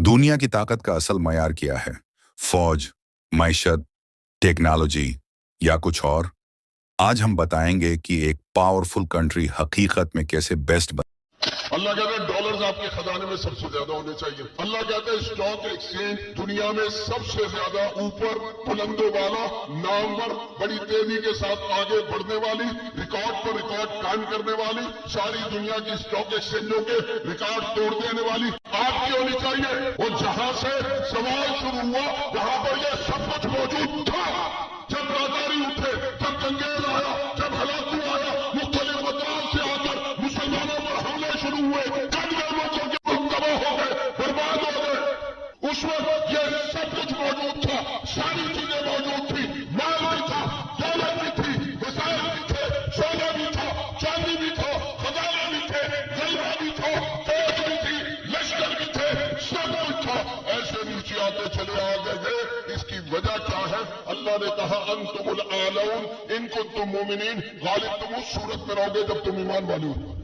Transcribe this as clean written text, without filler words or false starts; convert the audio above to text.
दुनिया की ताकत का असल मयार क्या है? फौज, मईशत, टेक्नोलॉजी या कुछ और? आज हम बताएंगे कि एक पावरफुल कंट्री हकीकत में कैसे बेस्ट अल्लाह कहते हैं डॉलर्स आपके खजाने में सबसे ज्यादा होने चाहिए। अल्लाह कहते हैं स्टॉक एक्सचेंज दुनिया में सबसे ज्यादा ऊपर बुलंदों वाला, नामवर, बड़ी तेजी के साथ आगे बढ़ने वाली, रिकॉर्ड पर रिकॉर्ड कायम करने वाली, सारी दुनिया की स्टॉक एक्सचेंजों के रिकॉर्ड तोड़ देने वाली आपकी होनी चाहिए। और जहां से सवाल शुरू हुआ वहां पर यह सब कुछ मौजूद था। जब रातारी उठे, जब जंगेज आया, जब हलाकू आया, मुख्तलिफ अतराफ से आकर मुसलमानों पर हमले शुरू हुए, कई लोगों के मुल्क तबाह हो गए, बर्बाद हो गए। उस वक्त यह सब कुछ मौजूद था, सारी चीजें मौजूद थी, माल भी था, दौलत भी थी, वसाइल भी थे, सोना भी था, चांदी भी था, खजाने भी थे, गलबा भी था, फौज भी थी, लश्कर भी थे, सब कुछ था। ऐसे नीचे आते चले आगे गए। इसकी वजह क्या है? अल्लाह ने कहा अंतुमुल आलऊन इन कुंतुम मोमिनीन, गालिब तुम उस सूरत में रहोगे जब तुम ईमान वाले हो।